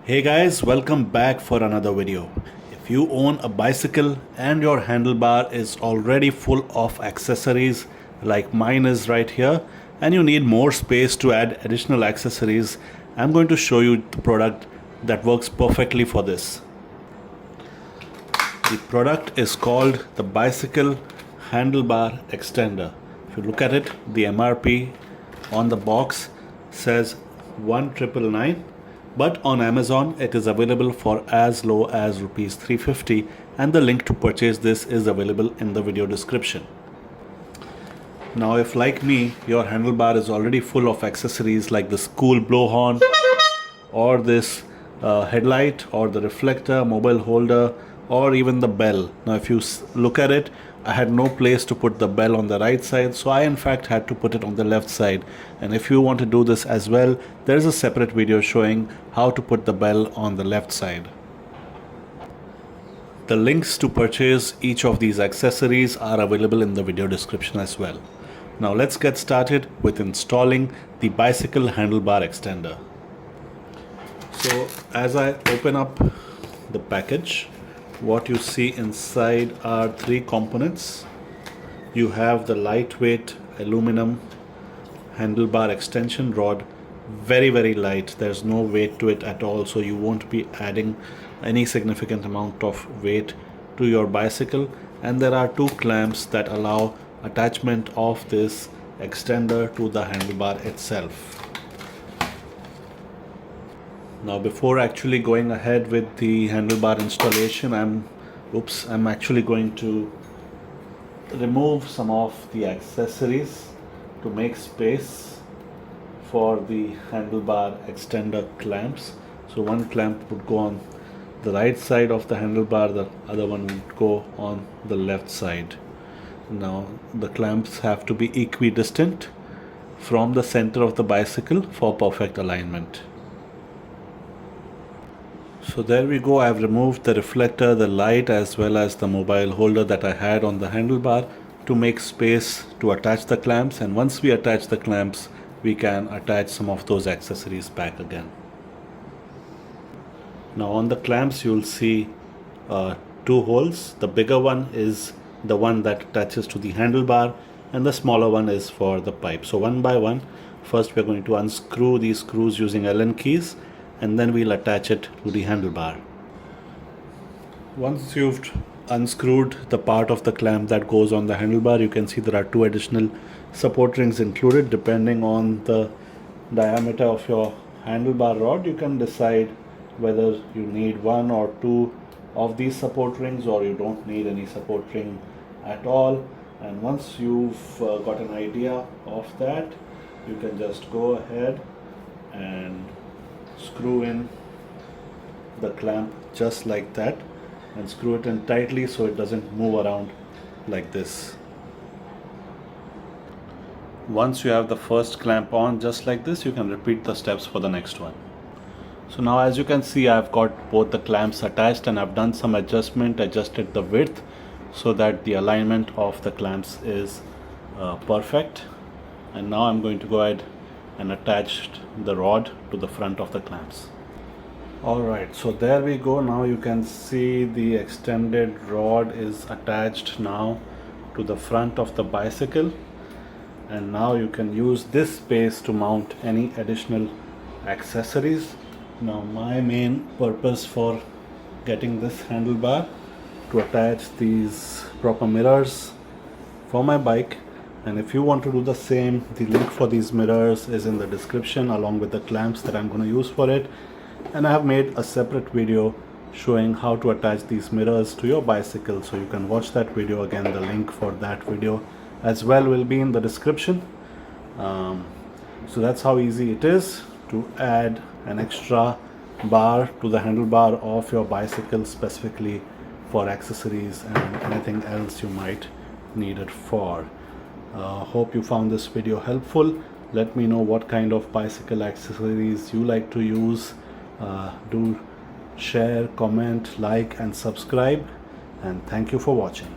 Hey guys, welcome back for another video. If you own a bicycle and your handlebar is already full of accessories like mine is right here, and you need more space to add additional accessories, I'm going to show you the product that works perfectly for this. The product is called the Bicycle Handlebar Extender. If you look at it, the MRP on the box says 1,999, but on Amazon it is available for as low as rupees 350, and the link to purchase this is available in the video description. Now if, like me, your handlebar is already full of accessories like the school blowhorn or this headlight or the reflector, mobile holder, or even the bell. Now if you look at it, I had no place to put the bell on the right side, so I in fact had to put it on the left side. And if you want to do this as well, there is a separate video showing how to put the bell on the left side. The links to purchase each of these accessories are available in the video description as well. Now let's get started with installing the Bicycle Handlebar Extender. So as I open up the package, what you see inside are three components. You have the lightweight aluminum handlebar extension rod, very light. There's no weight to it at all, so you won't be adding any significant amount of weight to your bicycle. And there are two clamps that allow attachment of this extender to the handlebar itself. Now before actually going ahead with the handlebar installation, I'm actually going to remove some of the accessories to make space for the handlebar extender clamps. So one clamp would go on the right side of the handlebar, the other one would go on the left side. Now the clamps have to be equidistant from the center of the bicycle for perfect alignment. So there we go. I've removed the reflector, the light, as well as the mobile holder that I had on the handlebar to make space to attach the clamps. And once we attach the clamps, we can attach some of those accessories back again. Now on the clamps you'll see two holes. The bigger one is the one that attaches to the handlebar, and the smaller one is for the pipe. So one by one, first we're going to unscrew these screws using Allen keys, and then we'll attach it to the handlebar. Once you've unscrewed the part of the clamp that goes on the handlebar, you can see there are two additional support rings included. Depending on the diameter of your handlebar rod, you can decide whether you need one or two of these support rings, or you don't need any support ring at all. And once you've got an idea of that, you can just go ahead and screw in the clamp just like that, and screw it in tightly so it doesn't move around like this. Once you have the first clamp on just like this, you can repeat the steps for the next one. So now as you can see, I've got both the clamps attached, and I've done some adjusted the width so that the alignment of the clamps is perfect. And now I'm going to go ahead and attach the rod to the front of the clamps. Alright, so there we go. Now you can see the extended rod is attached now to the front of the bicycle, and now you can use this space to mount any additional accessories. Now my main purpose for getting this handlebar to attach these proper mirrors for my bike. And if you want to do the same, the link for these mirrors is in the description, along with the clamps that I'm going to use for it. And I have made a separate video showing how to attach these mirrors to your bicycle, so you can watch that video. Again, the link for that video as well will be in the description. So that's how easy it is to add an extra bar to the handlebar of your bicycle, specifically for accessories and anything else you might need it for. Hope you found this video helpful. Let me know what kind of bicycle accessories you like to use. Do share, comment, like and subscribe, and thank you for watching.